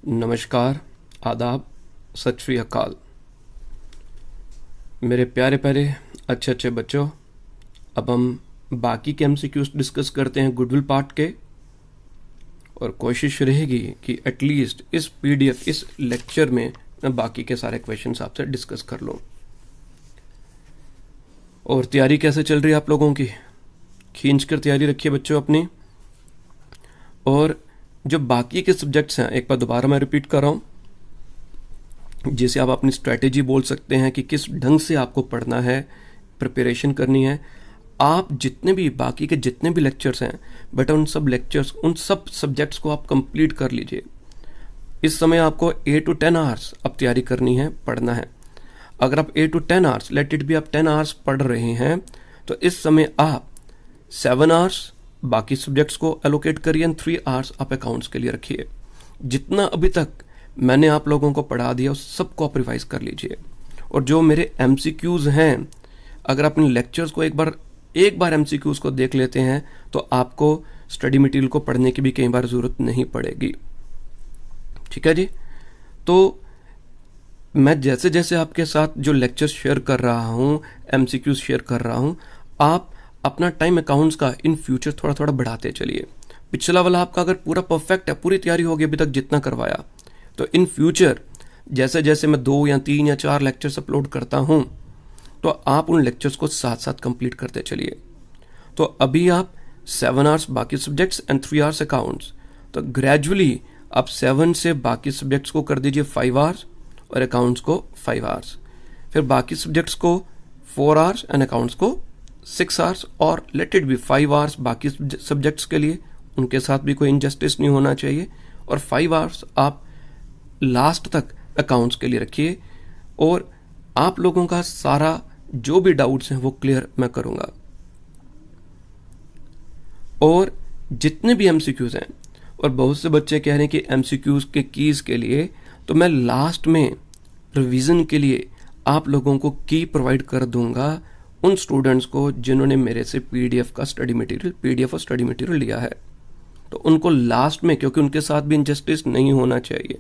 नमस्कार, आदाब, सत श्री अकाल। मेरे प्यारे प्यारे अच्छे अच्छे बच्चों, अब हम बाकी के एमसीक्यूज डिस्कस करते हैं गुडविल पार्ट के। और कोशिश रहेगी कि एटलीस्ट इस पीडीएफ, इस लेक्चर में मैं बाकी के सारे क्वेश्चंस आपसे डिस्कस कर लूँ। और तैयारी कैसे चल रही है आप लोगों की? खींच कर तैयारी रखिए बच्चों अपनी। और जो बाकी के सब्जेक्ट्स हैं, एक बार दोबारा मैं रिपीट कर रहा हूँ, जिसे आप अपनी स्ट्रैटेजी बोल सकते हैं कि किस ढंग से आपको पढ़ना है, प्रिपरेशन करनी है। आप जितने भी बाकी के जितने भी लेक्चर्स हैं बेटा, उन सब लेक्चर्स, उन सब सब्जेक्ट्स को आप कंप्लीट कर लीजिए। इस समय आपको 8 to 10 आवर्स अब तैयारी करनी है, पढ़ना है। अगर आप 8 to 10 आवर्स, लेट इट भी आप 10 आवर्स पढ़ रहे हैं, तो इस समय आप 7 आवर्स बाकी सब्जेक्ट्स को एलोकेट करिए एंड 3 आवर्स आप अकाउंट्स के लिए रखिए। जितना अभी तक मैंने आप लोगों को पढ़ा दिया उस सबको आप रिवाइज कर लीजिए। और जो मेरे एमसीक्यूज हैं, अगर आप इन लेक्चर्स को एक बार एमसीक्यूज को देख लेते हैं तो आपको स्टडी मटेरियल को पढ़ने की भी कई बार जरूरत नहीं पड़ेगी। ठीक है जी। तो मैं जैसे जैसे आपके साथ जो लेक्चर्स शेयर कर रहा हूँ, एमसीक्यूज शेयर कर रहा हूँ, आप अपना टाइम अकाउंट्स का इन फ्यूचर थोड़ा थोड़ा बढ़ाते चलिए। पिछला वाला आपका अगर पूरा परफेक्ट है, पूरी तैयारी होगी अभी तक जितना करवाया, तो इन फ्यूचर जैसे जैसे मैं 2 या 3 या 4 लेक्चर्स अपलोड करता हूं, तो आप उन लेक्चर्स को साथ साथ कंप्लीट करते चलिए। तो अभी आप 7 आवर्स बाकी सब्जेक्ट्स एंड 3 आवर्स अकाउंट्स, तो ग्रेजुअली आप 7 से बाकी सब्जेक्ट्स को कर दीजिए 5 आवर्स और अकाउंट्स को 5 आवर्स। फिर बाकी सब्जेक्ट्स को 4 आवर्स एंड अकाउंट्स को 6 आवर्स, और लेट इट बी 5 आवर्स बाकी सब्जेक्ट्स के लिए, उनके साथ भी कोई इनजस्टिस नहीं होना चाहिए। और 5 आवर्स आप लास्ट तक अकाउंट्स के लिए रखिए। और आप लोगों का सारा जो भी डाउट्स हैं वो क्लियर मैं करूंगा। और जितने भी एमसीक्यूज हैं, और बहुत से बच्चे कह रहे हैं कि एमसीक्यूज के कीज के लिए, तो मैं लास्ट में रिवीजन के लिए आप लोगों को की प्रोवाइड कर दूंगा उन स्टूडेंट्स को जिन्होंने मेरे से पीडीएफ और स्टडी मटेरियल लिया है। तो उनको लास्ट में, क्योंकि उनके साथ भी इनजस्टिस नहीं होना चाहिए,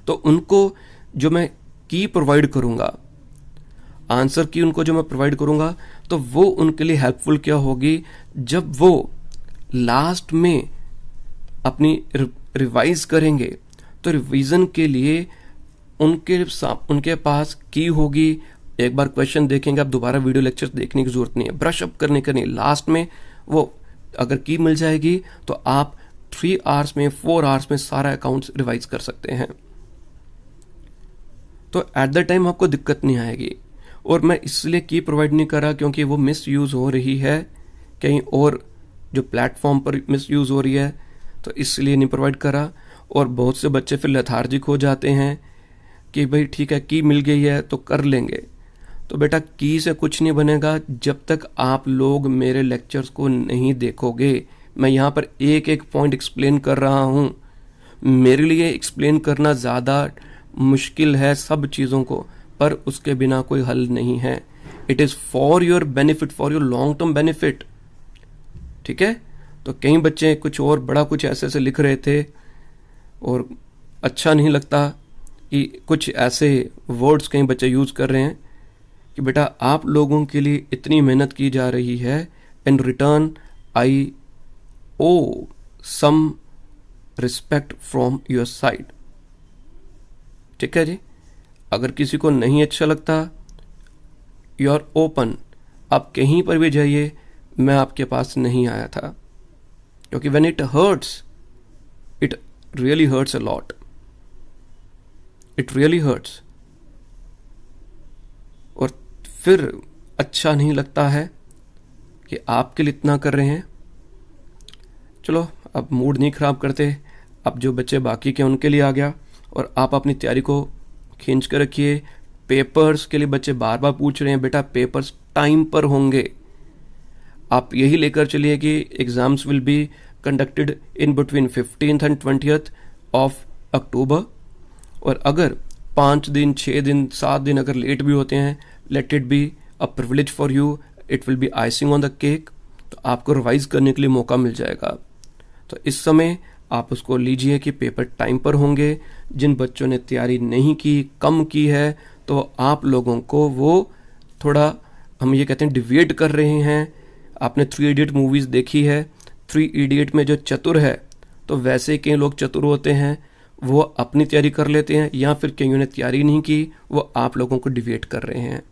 तो उनको जो मैं की प्रोवाइड करूंगा, आंसर की उनको जो मैं प्रोवाइड करूंगा, तो वो उनके लिए हेल्पफुल क्या होगी, जब वो लास्ट में अपनी रिवाइज करेंगे, तो रिवीजन के लिए उनके पास की होगी। एक बार क्वेश्चन देखेंगे, आप दोबारा वीडियो लेक्चर देखने की जरूरत नहीं है, ब्रश अप करने का नहीं। लास्ट में वो अगर की मिल जाएगी तो आप 3 आवर्स में, 4 आवर्स में सारा अकाउंट्स रिवाइज कर सकते हैं। तो एट द टाइम आपको दिक्कत नहीं आएगी। और मैं इसलिए की प्रोवाइड नहीं कर रहा क्योंकि वो मिस यूज हो रही है कहीं और, जो प्लेटफॉर्म पर मिस यूज हो रही है, तो इसलिए नहीं प्रोवाइड करा। और बहुत से बच्चे फिर लेथार्जिक हो जाते हैं कि भाई ठीक है, की मिल गई है तो कर लेंगे। तो बेटा, की से कुछ नहीं बनेगा जब तक आप लोग मेरे लेक्चर्स को नहीं देखोगे। मैं यहाँ पर एक एक पॉइंट एक्सप्लेन कर रहा हूँ। मेरे लिए एक्सप्लेन करना ज़्यादा मुश्किल है सब चीज़ों को, पर उसके बिना कोई हल नहीं है। It is for your benefit, for your long term benefit. ठीक है। तो कई बच्चे कुछ और बड़ा कुछ ऐसे ऐसे लिख रहे थे, और अच्छा नहीं लगता कि कुछ ऐसे वर्ड्स कई बच्चे यूज़ कर रहे हैं कि बेटा आप लोगों के लिए इतनी मेहनत की जा रही है, in return I owe some respect from your side. ठीक है जी। अगर किसी को नहीं अच्छा लगता, यू आर ओपन, आप कहीं पर भी जाइए, मैं आपके पास नहीं आया था, क्योंकि when it hurts, it really hurts a lot, it really hurts. और फिर अच्छा नहीं लगता है कि आपके लिए इतना कर रहे हैं। चलो, अब मूड नहीं खराब करते। अब जो बच्चे बाकी के उनके लिए आ गया, और आप अपनी तैयारी को खींच कर रखिए। पेपर्स के लिए बच्चे बार बार पूछ रहे हैं, बेटा पेपर्स टाइम पर होंगे। आप यही लेकर चलिए कि exams will be conducted in between 15th and 20th of October. और अगर 5 दिन, 6 दिन, 7 दिन अगर लेट भी होते हैं, let it be a privilege for you, it will be icing on the cake. तो आपको रिवाइज करने के लिए मौका मिल जाएगा। तो इस समय आप उसको लीजिए कि पेपर टाइम पर होंगे। जिन बच्चों ने तैयारी नहीं की, कम की है, तो आप लोगों को वो थोड़ा, हम ये कहते हैं, डिविएट कर रहे हैं। आपने 3 इडियट मूवीज़ देखी है। 3 इडियट में जो चतुर है, तो वैसे कई लोग चतुर होते हैं, वो अपनी तैयारी कर लेते हैं, या फिर कईयों ने तैयारी नहीं की, वो आप लोगों को डिविएट कर रहे हैं।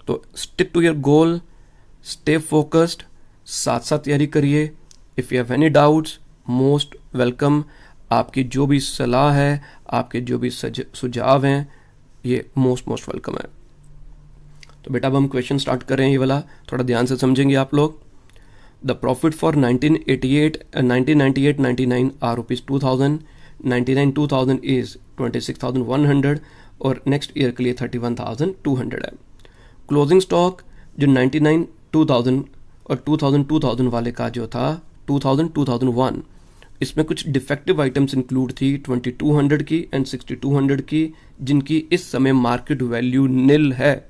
तो stick to your goal, stay focused, साथ साथ तैयारी करिए। If you have any doubts, most welcome. आपकी जो भी सलाह है, आपके जो भी सुझाव हैं, ये मोस्ट वेलकम है। तो बेटा अब हम क्वेश्चन स्टार्ट कर रहे हैं। ये वाला थोड़ा ध्यान से समझेंगे आप लोग। The profit for 1998-99 are rupees 2000, 99-2000 is 26,100 और नेक्स्ट ईयर के लिए 31,200 है। क्लोजिंग स्टॉक जो 99-2000 और 2000 वाले का जो था 2001, इसमें कुछ डिफेक्टिव आइटम्स इंक्लूड थी 2200 की एंड 6200 की, जिनकी इस समय मार्केट वैल्यू निल है।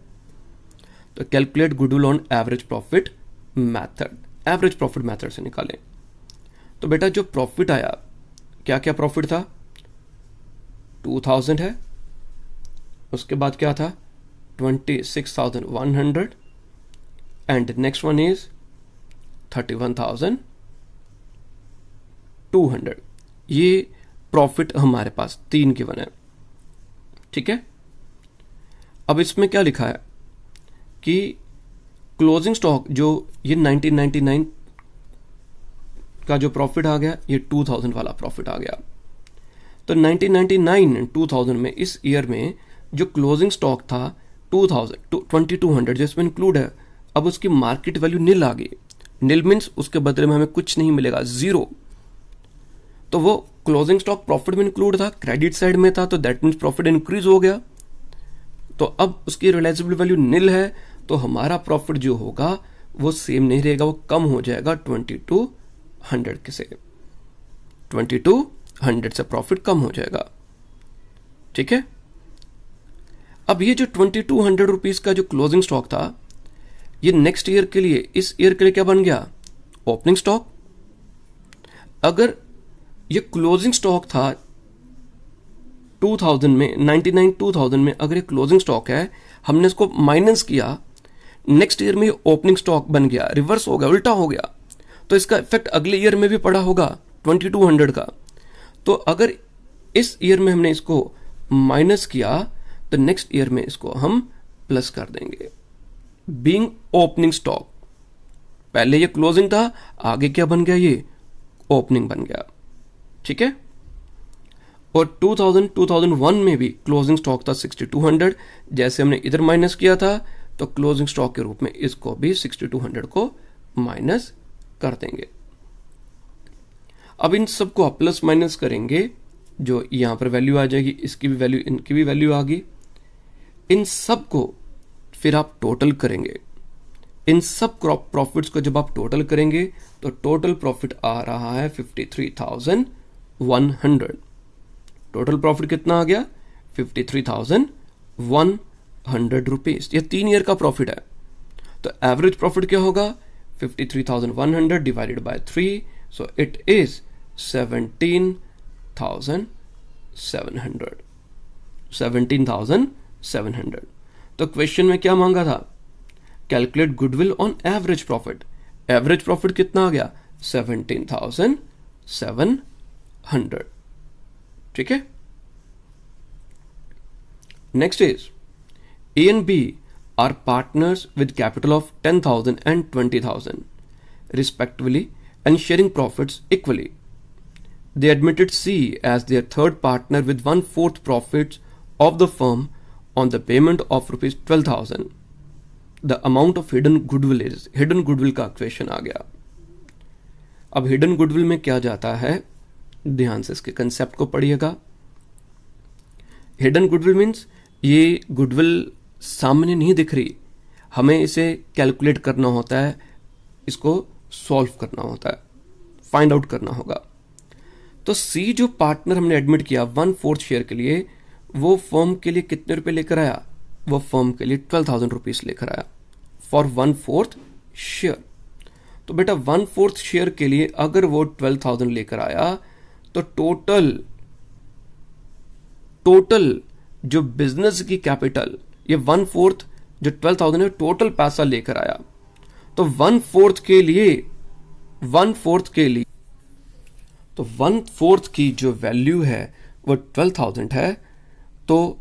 तो calculate goodwill on average profit method, average profit method से निकालें। तो बेटा जो प्रॉफिट आया, क्या क्या प्रॉफिट था? 2000 है, उसके बाद क्या था? 26,100 एंड नेक्स्ट वन इज 31,200। ये प्रॉफिट हमारे पास 3 गिवन है, ठीक है। अब इसमें क्या लिखा है कि क्लोजिंग स्टॉक जो ये 1999 का जो प्रॉफिट आ गया, ये 2000 वाला प्रॉफिट आ गया। तो 1999-2000 में, इस ईयर में जो क्लोजिंग स्टॉक था 2200 जिसमें इंक्लूड है, अब उसकी मार्केट वैल्यू निल आ गई। निल मीन्स उसके बदले में हमें कुछ नहीं मिलेगा, जीरो। तो वो क्लोजिंग स्टॉक प्रॉफिट में इंक्लूड था, क्रेडिट साइड में था, तो दैट मीन्स प्रॉफिट इंक्रीज हो गया। तो अब उसकी रियलाइजेबल वैल्यू निल है, तो हमारा प्रॉफिट जो होगा वो सेम नहीं रहेगा, वो कम हो जाएगा 2200 के से। 2200 से प्रॉफिट कम हो जाएगा, ठीक है। अब ये जो 2200 रुपीज का जो क्लोजिंग स्टॉक था, ये नेक्स्ट ईयर के लिए, इस ईयर के लिए क्या बन गया? Opening stock. अगर ये क्लोजिंग स्टॉक था 2000 में, 99-2000 में अगर ये क्लोजिंग स्टॉक है, हमने इसको माइनस किया, नेक्स्ट ईयर में ओपनिंग स्टॉक बन गया, रिवर्स हो गया, उल्टा हो गया, तो इसका इफेक्ट अगले ईयर में भी पड़ा होगा 2200 का। तो अगर इस ईयर में हमने इसको माइनस किया, तो नेक्स्ट ईयर में इसको हम प्लस कर देंगे। बीइंग ओपनिंग स्टॉक, पहले ये क्लोजिंग था, आगे क्या बन गया? ये ओपनिंग बन गया, ठीक है। और 2001 में भी क्लोजिंग स्टॉक था 6200, जैसे हमने इधर माइनस किया था, तो क्लोजिंग स्टॉक के रूप में इसको भी 6200 को माइनस कर देंगे। अब इन सबको आप प्लस माइनस करेंगे, जो यहां पर वैल्यू आ जाएगी, इसकी भी वैल्यू, इनकी भी वैल्यू आ गई। इन सब को फिर आप टोटल करेंगे। इन सब प्रॉफिट्स को जब आप टोटल करेंगे, तो टोटल प्रॉफिट आ रहा है 53,100। टोटल प्रॉफिट कितना आ गया? 53,100 रुपीज। ये 3 ईयर का प्रॉफिट है। तो एवरेज प्रॉफिट क्या होगा? 53,100 divided by 3, so it is 17,700। 17,700। तो क्वेश्चन में क्या मांगा था? Calculate goodwill on average profit. Average profit कितना आ गया? 17,700, ठीक है। Next is A and B are partners with capital of 10,000 and 20,000 respectively and sharing profits equally. They admitted C as their third partner with 1/4 profits of the firm on the payment of rupees 12,000. The amount of hidden goodwill is, hidden goodwill का question आ गया। अब hidden goodwill में क्या जाता है, ध्यान से इसके कंसेप्ट को पढ़िएगा। हिडन गुडविल मीन्स ये गुडविल सामने नहीं दिख रही, हमें इसे कैलकुलेट करना होता है, इसको सॉल्व करना होता है, फाइंड आउट करना होगा। तो सी जो पार्टनर हमने एडमिट किया 1/4 शेयर के लिए, वो फर्म के लिए कितने रुपए लेकर आया? वो फर्म के लिए 12,000 रुपीज लेकर आया फॉर 1/4 शेयर। तो बेटा 1/4 शेयर के लिए अगर वो 12,000 लेकर आया, तो टोटल जो बिजनेस की कैपिटल, ये 1/4 जो 12,000 है टोटल पैसा लेकर आया, तो 1/4 के लिए तो 1/4 की जो वैल्यू है वो 12,000 है, तो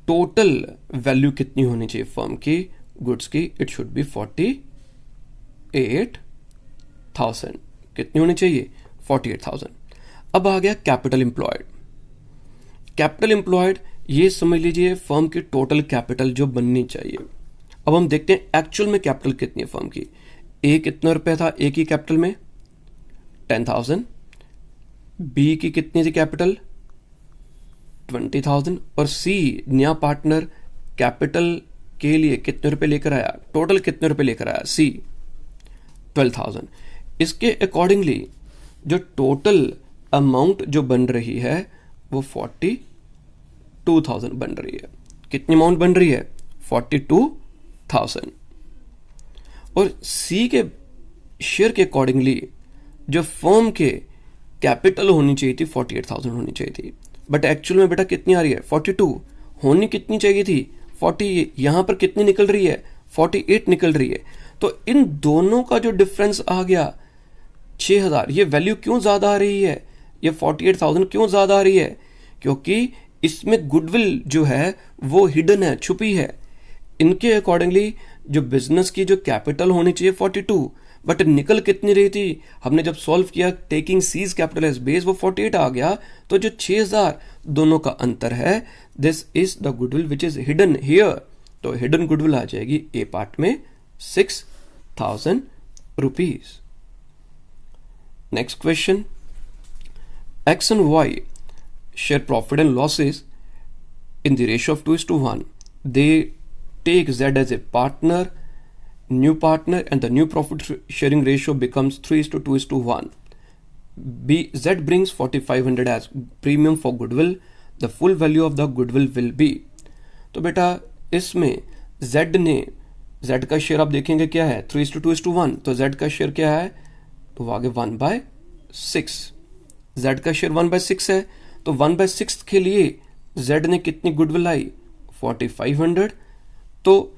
टोटल वैल्यू कितनी होनी चाहिए फर्म की गुड्स की? It should B 48,000। कितनी होनी चाहिए? 48,000। अब आ गया कैपिटल एम्प्लॉयड। कैपिटल एम्प्लॉयड ये समझ लीजिए फर्म की टोटल कैपिटल जो बननी चाहिए। अब हम देखते हैं एक्चुअल में कैपिटल कितनी है फर्म की। ए कितना रुपया था ए की कैपिटल में? 10,000। बी की कितनी थी कैपिटल? 20,000। और सी नया पार्टनर कैपिटल के लिए कितने रुपए लेकर आया? टोटल कितने रुपए लेकर आया? सी 12,000। इसके अकॉर्डिंगली जो टोटल अमाउंट जो बन रही है वो 42,000 बन रही है। कितनी अमाउंट बन रही है? 42,000। और सी के शेयर के अकॉर्डिंगली जो फर्म के कैपिटल होनी चाहिए थी 48,000 होनी चाहिए थी, बट एक्चुअल में बेटा कितनी आ रही है? 42। होनी कितनी चाहिए थी? 40। यहां पर कितनी निकल रही है? 48 निकल रही है। तो इन दोनों का जो डिफरेंस आ गया 6,000। ये वैल्यू क्यों ज्यादा आ रही है? ये 48,000 क्यों ज्यादा आ रही है? क्योंकि इसमें गुडविल जो है वो हिडन है, छुपी है। इनके अकॉर्डिंगली जो बिजनेस की जो कैपिटल होनी चाहिए 42, बट निकल कितनी रही थी? हमने जब सॉल्व किया taking C's capital as base, वो 48 आ गया। तो जो 6,000 दोनों का अंतर है, this is the goodwill which is hidden here. तो हिडन गुडविल आ जाएगी ए पार्ट में 6,000 rupees. Next question, X and Y share profit and losses in the ratio of 2:1. They take Z as a partner, new partner, and the new profit sharing ratio becomes 3:2:1. Z brings 4,500 as premium for goodwill. The full value of the goodwill will be. तो बेटा इसमें Z ने, Z का share आप देखेंगे क्या है? 3:2:1। तो Z का शेयर क्या है? तो वो आगे 1/6। Z का शेयर 1/6 है, तो 1/6 के लिए Z ने कितनी गुडविल आई? 4,500। तो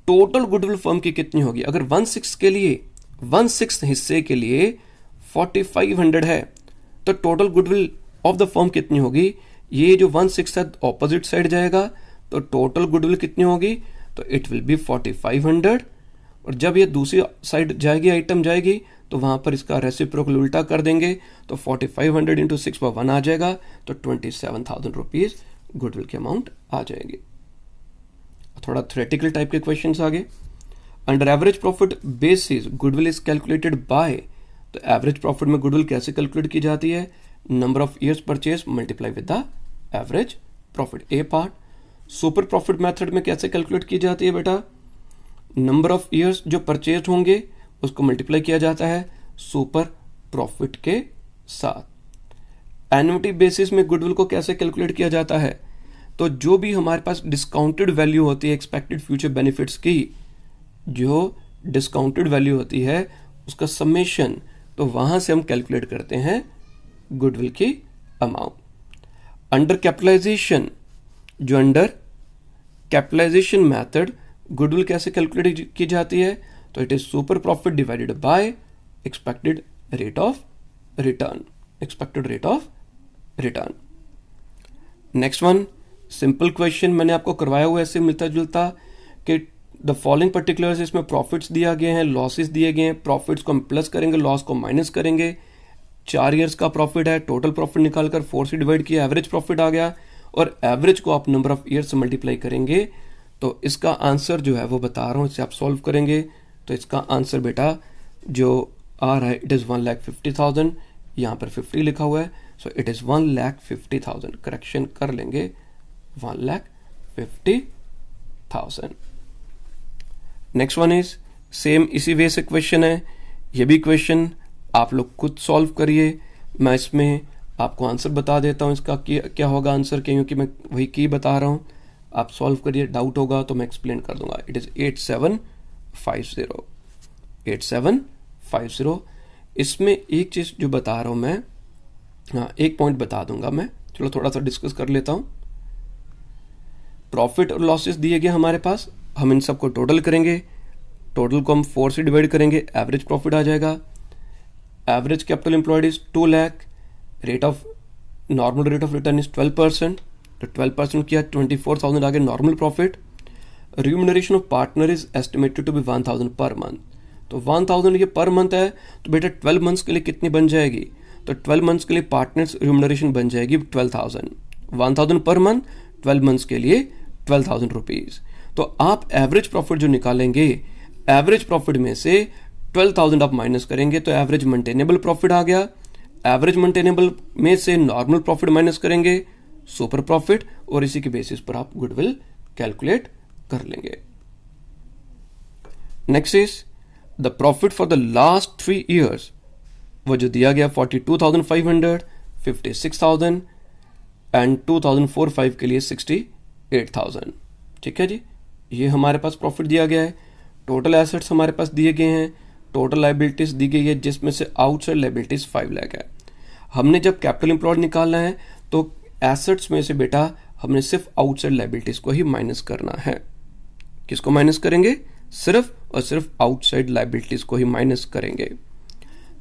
टोटल गुडविल फर्म की कितनी होगी? अगर 1/6 के लिए, 1/6 हिस्से के लिए 4,500 है, तो total goodwill of the firm कितनी होगी? ये जो 1/6 है ऑपोजिट साइड जाएगा, तो टोटल गुडविल कितनी होगी? तो इट विल बी 4,500। और जब ये दूसरी साइड जाएगी, आइटम जाएगी, तो वहां पर इसका रेसिप्रोकल उल्टा कर देंगे, तो 4,500 इंटू 6/1 आ जाएगा, तो 27,000 रुपीज गुडविल की अमाउंट आ जाएगी। थोड़ा थ्योरेटिकल टाइप के क्वेश्चंस आगे। Under average profit basis goodwill is calculated by. तो एवरेज प्रॉफिट में गुडविल कैसे कैलकुलेट की जाती है? Number of years purchase multiply with the average profit. A part. Super profit method में कैसे कैलकुलेट की जाती है बेटा? नंबर ऑफ ईयर्स जो परचेज होंगे उसको मल्टीप्लाई किया जाता है सुपर प्रॉफिट के साथ। एन्युटी बेसिस में गुडविल को कैसे कैलकुलेट किया जाता है? तो जो भी हमारे पास डिस्काउंटेड वैल्यू होती है एक्सपेक्टेड फ्यूचर बेनिफिट्स की, जो डिस्काउंटेड वैल्यू होती है उसका समेशन, तो वहां से हम कैलकुलेट करते हैं गुडविल की अमाउंट। अंडर कैपिटलाइजेशन, जो अंडर कैपिटलाइजेशन मेथड गुडविल कैसे कैलकुलेट की जाती है? तो it is super profit divided by expected rate of return. Expected rate of return. Next one, simple question मैंने आपको करवाया हुआ ऐसे मिलता जुलता कि द फॉलोइंग पर्टिकुलर्स, इसमें प्रॉफिट्स दिया गए हैं, लॉसेस दिए गए हैं। प्रॉफिट्स को हम प्लस करेंगे, लॉस को माइनस करेंगे। 4 ईयर्स का प्रॉफिट है, टोटल प्रॉफिट निकालकर 4 से डिवाइड किया, एवरेज प्रॉफिट आ गया, और एवरेज को आप नंबर ऑफ ईयर्स से मल्टीप्लाई करेंगे, तो इसका आंसर जो है वो बता रहा हूं, इसे आप सॉल्व करेंगे। तो इसका आंसर बेटा जो आ रहा है इट इज 1,50,000। यहां पर 50 लिखा हुआ है, सो इट इज 1,50,000। करेक्शन कर लेंगे, 1,50,000। नेक्स्ट वन इज सेम इसी वे से क्वेश्चन है। ये भी क्वेश्चन आप लोग खुद सॉल्व करिए, मैं इसमें आपको आंसर बता देता हूं इसका क्या होगा आंसर, क्योंकि मैं वही की बता रहा हूं। आप सॉल्व करिए, डाउट होगा तो मैं एक्सप्लेन कर दूंगा। It is 8750। 8750। इसमें एक चीज जो बता रहा हूं मैं, हाँ, एक पॉइंट बता दूंगा मैं, चलो थोड़ा सा डिस्कस कर लेता हूँ। प्रॉफिट और लॉसेस दिए गए हमारे पास, हम इन सबको टोटल करेंगे, टोटल को हम 4 से डिवाइड करेंगे, एवरेज प्रॉफिट आ जाएगा। Average capital employed is 2 lakh, normal rate of return is 12%, तो 12% किया 24,000 आ गया normal profit. Remuneration of partner is estimated to be 1,000 per month, तो 1,000 ये पर मंथ है, तो बेटा 12 मंथ्स के लिए कितनी बन जाएगी, तो 12 मंथ्स के लिए पार्टनर्स रिम्यूनरेशन बन जाएगी 12,000, 1,000 पर मंथ, 12 मंथ्स के लिए 12,000 रुपीज। तो आप एवरेज प्रॉफिट जो निकालेंगे, एवरेज प्रॉफिट में से 12,000 आप माइनस करेंगे तो एवरेज मेंटेनेबल प्रॉफिट आ गया। एवरेज मेंटेनेबल में से नॉर्मल प्रॉफिट माइनस करेंगे, सुपर प्रॉफिट, और इसी के बेसिस पर आप गुडविल कैलकुलेट कर लेंगे। Next is the profit for the last 3 years, वो जो दिया गया 42,500, 56,000 एंड 2004-5 के लिए 68,000। ठीक है जी, ये हमारे पास प्रॉफिट दिया गया है। टोटल एसेट्स हमारे पास दिए गए हैं, टोटल लाइबिलिटीज दी गई है, जिसमें से आउटसाइड लाइबिलिटीज 5 लाख है। हमने जब कैपिटल एम्प्लॉयड निकालना है तो एसेट्स में से बेटा हमने सिर्फ आउटसाइड लाइबिलिटीज को ही माइनस करना है। किसको माइनस करेंगे, सिर्फ और सिर्फ आउटसाइड लाइबिलिटीज को ही माइनस करेंगे।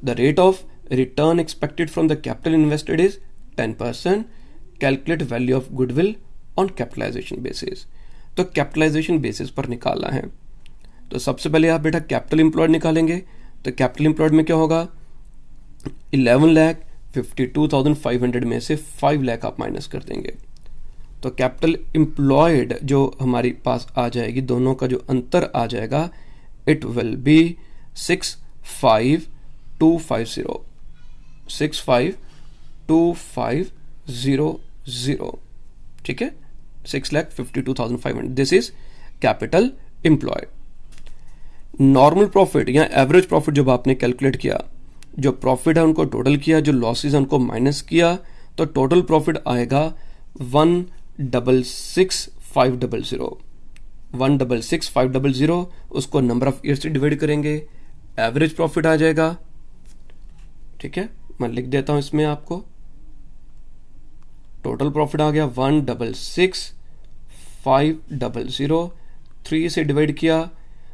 The rate of return expected from the capital invested is 10%, calculate value of goodwill on capitalisation basis, तो कैपिटलाइजेशन बेसिस पर निकालना है। तो सबसे पहले आप बेटा कैपिटल एम्प्लॉयड निकालेंगे, तो कैपिटल एम्प्लॉयड में क्या होगा, 11,52,500 में से 5 लाख आप माइनस कर देंगे, तो कैपिटल एम्प्लॉयड जो हमारी पास आ जाएगी, दोनों का जो अंतर आ जाएगा, इट विल बी 65,250, 65,250, ठीक है, 6,52,500, this is capital employed. Normal profit या एवरेज प्रॉफिट जब आपने कैलकुलेट किया, जो प्रॉफिट है उनको टोटल किया, जो लॉसेज है उनको माइनस किया, तो टोटल प्रॉफिट आएगा 166,500, 166,500, उसको नंबर ऑफ ईयर से डिवाइड करेंगे, एवरेज प्रॉफिट आ जाएगा। ठीक है, मैं लिख देता हूं इसमें आपको, टोटल प्रॉफिट आ गया 166,500, 3 से डिवाइड किया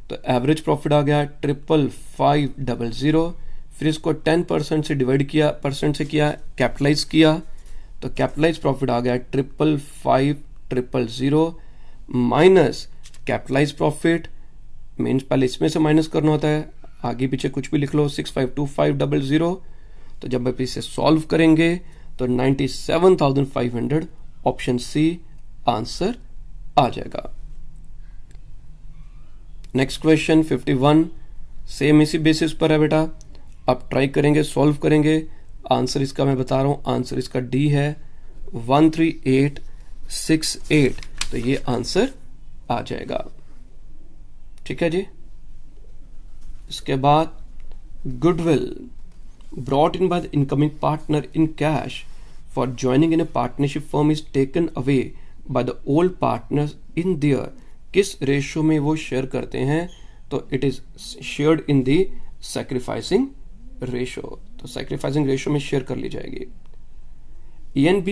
तो एवरेज प्रॉफिट आ गया 55,500, फिर इसको 10% से डिवाइड किया, परसेंट से किया, कैपिटलाइज किया, तो कैपिटलाइज प्रॉफिट आ गया 55,500 माइनस कैपिटलाइज प्रॉफिट, मीन्स पहले इसमें से माइनस करना होता है, आगे पीछे कुछ भी लिख लो, 65,2500, तो जब आप इसे सॉल्व करेंगे तो 97,500, ऑप्शन सी आंसर आ जाएगा। नेक्स्ट क्वेश्चन 51, सेम इसी बेसिस पर है बेटा, आप ट्राई करेंगे, सॉल्व करेंगे। आंसर इसका मैं बता रहा हूं, आंसर इसका डी है 13868, तो ये आंसर आ जाएगा। ठीक है जी, इसके बाद goodwill brought in by the incoming partner in cash for joining in a partnership firm is taken away by the old partners in their, किस रेशियो में वो शेयर करते हैं, तो it is shared in the sacrificing ratio, तो sacrificing ratio में share कर ली जाएगी। E and B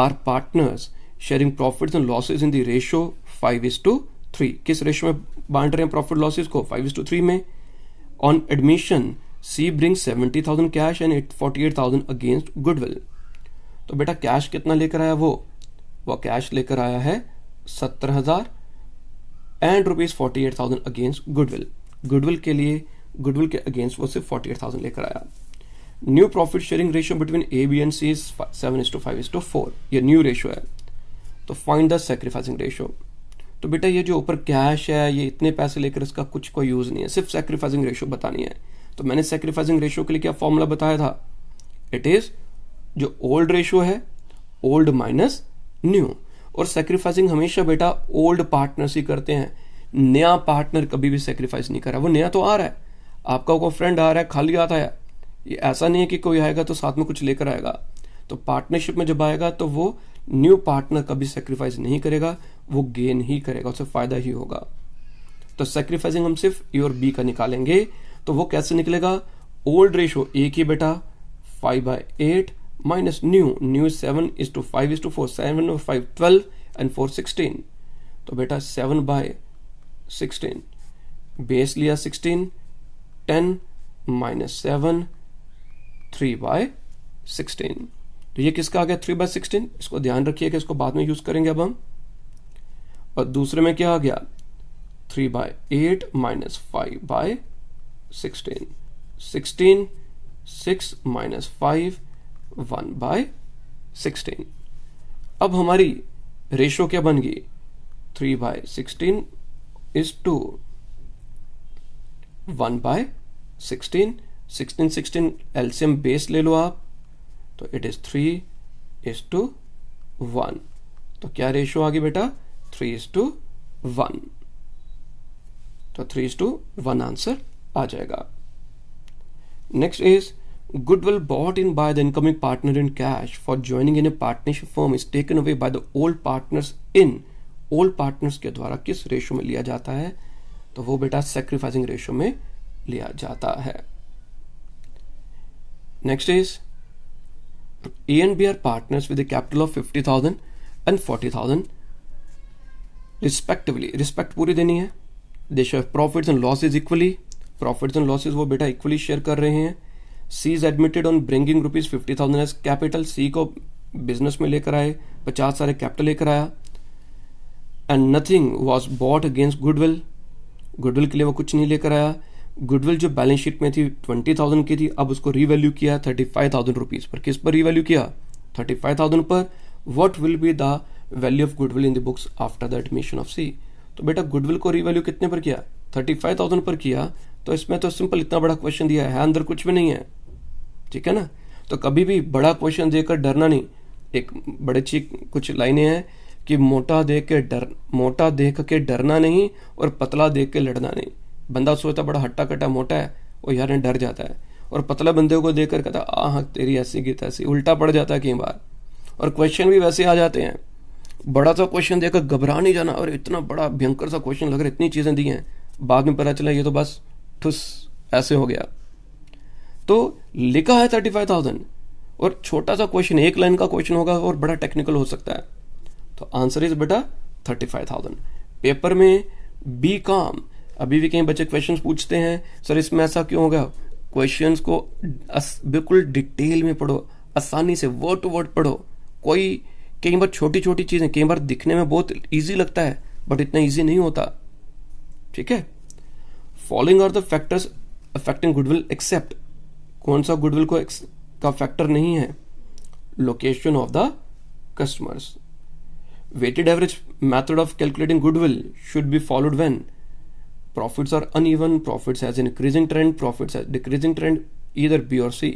are partners sharing profits and losses in the ratio 5:3, किस रेशियो में बांट रहे हैं प्रॉफिट लॉसेज को, 5:3 में। On admission C brings 70,000 cash and 48,000 against goodwill, तो बेटा कैश कितना लेकर आया, वो कैश लेकर आया है 70,000 एंड ₹48,000 अगेंस्ट गुडविल, गुडविल के लिए, गुडविल के अगेंस्ट वो सिर्फ 48,000 लेकर आया। New profit sharing ratio between A, B and C is 7:5:4, ये न्यू रेशियो है, तो फाइंड द सैक्रिफाइसिंग रेशियो। तो बेटा ये जो ऊपर कैश है, ये इतने पैसे लेकर इसका कुछ कोई यूज नहीं है, सिर्फ सैक्रिफाइसिंग रेशियो बतानी है। तो मैंने सैक्रिफाइसिंग रेशियो के लिए क्या फॉर्मूला बताया था, इट इज जो ओल्ड रेशियो है, ओल्ड माइनस न्यू, और सैक्रिफाइसिंग हमेशा बेटा ओल्ड पार्टनर्स ही करते हैं, नया पार्टनर कभी भी सैक्रिफाइस नहीं करा। वो नया तो आ रहा है, आपका कोई फ्रेंड आ रहा है, खाली आता है, ये ऐसा नहीं है कि कोई आएगा तो साथ में कुछ लेकर आएगा। तो पार्टनरशिप में जब आएगा तो वो न्यू पार्टनर कभी सैक्रिफाइस नहीं करेगा, वो गेन ही करेगा, उससे फायदा ही होगा। तो सैक्रिफाइसिंग हम सिर्फ ए और बी का निकालेंगे, तो वो कैसे निकलेगा, ओल्ड रेशियो एक ही बेटा 5/8 माइनस न्यू 7:5:4, 7 और 5 12 एंड 4 16, तो बेटा 7/16, बेस लिया 16, 10 माइनस 7 3/16, तो ये किसका आ गया 3/16, इसको ध्यान रखिएगा, इसको बाद में यूज करेंगे अब हम। और दूसरे में क्या आ गया 3/8 माइनस 5/16, 16, 6 माइनस 5 1/16। अब हमारी रेशो क्या बन गई 3/16 इज टू 1/16, 16 16 एलसीएम बेस ले लो आप, तो इट इज 3:1, तो क्या रेशो आ गई बेटा 3:1, तो 3:1 आंसर आ जाएगा। Next is goodwill bought in by the incoming partner in cash for joining in a partnership firm is taken away by the old partners in, old partners के द्वारा किस ratio में लिया जाता है, तो वो बेटा सैक्रिफाइसिंग रेशो में लिया जाता है। Next is A and B are partners with a capital of 50,000 and 40,000 respectively, respect पूरी देनी है। They share profits and losses equally, profits and losses वो बेटा इक्वली शेयर कर रहे हैं। C is admitted on bringing ₹50,000 as capital, C को business में लेकर आए, 50 सारे कैपिटल लेकर आया। And nothing was bought against goodwill, goodwill के लिए वो कुछ नहीं लेकर आया। गुडविल जो बैलेंस शीट में थी 20,000 की थी, अब उसको रीवैल्यू किया 35,000 रुपीज पर। किस पर रीवैल्यू किया 35,000 पर। What will be the value of goodwill in the books after the admission of C, तो बेटा गुडविल को रीवैल्यू कितने पर किया 35,000 पर किया। तो इसमें तो सिंपल इतना बड़ा क्वेश्चन दिया है, अंदर कुछ भी नहीं है, ठीक है ना। तो कभी भी बड़ा क्वेश्चन देकर डरना नहीं। एक बड़े अच्छी कुछ लाइनें हैं कि मोटा देख के डरना नहीं और पतला देख के लड़ना नहीं। बंदा सोचता बड़ा हट्टा कट्टा मोटा है, वो यार डर जाता है, और पतला बंदे को देखकर कहता हाँ तेरी ऐसी की तैसी, उल्टा पड़ जाता है कई बार। और क्वेश्चन भी वैसे आ जाते हैं, बड़ा सा क्वेश्चन देकर घबरा नहीं जाना, और इतना बड़ा भयंकर सा क्वेश्चन लग रहा है, इतनी चीजें दी हैं, बाद में पता चला ये तो बस ठुस ऐसे हो गया। तो लिखा है 35,000 और छोटा सा क्वेश्चन, एक लाइन का क्वेश्चन होगा और बड़ा टेक्निकल हो सकता है, तो आंसर इज बेटा 35,000। पेपर में बी काम, अभी भी कई बच्चे क्वेश्चंस पूछते हैं सर इसमें ऐसा क्यों होगा। क्वेश्चंस को बिल्कुल डिटेल में पढ़ो, आसानी से वर्ड टू वर्ड पढ़ो। कई बार छोटी छोटी चीजें कई बार दिखने में बहुत इजी लगता है, बट इतना इजी नहीं होता, ठीक है। Following are the factors affecting goodwill except, कौन सा गुडविल का फैक्टर नहीं है, location of the customers. Weighted average method of calculating goodwill should be followed when profits are uneven, profits has an increasing trend, profits has decreasing trend, either B or C।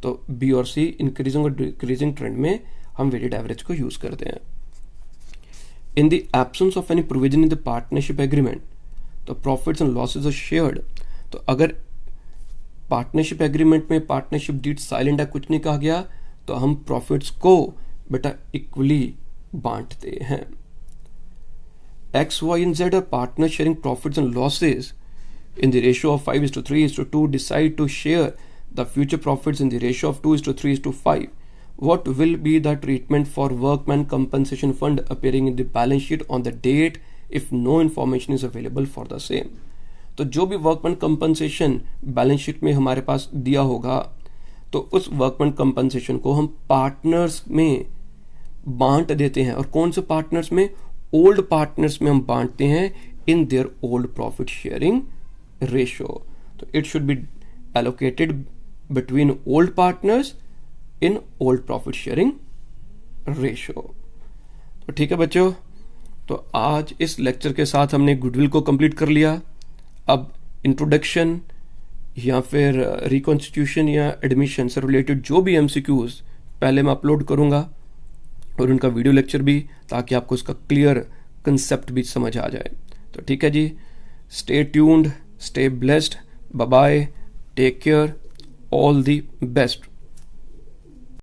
तो B और C increasing और decreasing trend में हम weighted average को use करते हैं। In the absence of any provision in the partnership agreement, तो profits and losses are shared. तो अगर पार्टनरशिप एग्रीमेंट में पार्टनरशिप डीड साइलेंट है, कुछ नहीं कहा गया, तो हम प्रॉफिट्स को बेटा इक्वली बांटते हैं। X, Y and Z are partners sharing profits and losses in the ratio of 5:3:2, decide to share the future profits in the ratio of 2:3:5. What will be the treatment for workman compensation fund appearing in the balance sheet on the date if no information is available for the same? तो जो भी workman compensation balance sheet में हमारे पास दिया होगा, तो उस workman compensation को हम पार्टनर्स में बांट देते हैं। और कौन से पार्टनर्स में, ओल्ड पार्टनर्स में हम बांटते हैं in their old profit sharing ratio. तो it should be allocated between old partners in old profit sharing ratio. तो ठीक है बच्चों, तो आज इस लेक्चर के साथ हमने गुडविल को कंप्लीट कर लिया। अब इंट्रोडक्शन या फिर रिकॉन्स्टिट्यूशन या एडमिशन से रिलेटेड जो भी एमसीक्यूज पहले मैं अपलोड करूंगा, और उनका वीडियो लेक्चर भी, ताकि आपको इसका क्लियर कंसेप्ट भी समझ आ जाए। तो ठीक है जी, stay tuned, stay blessed, bye bye, take care, all the best.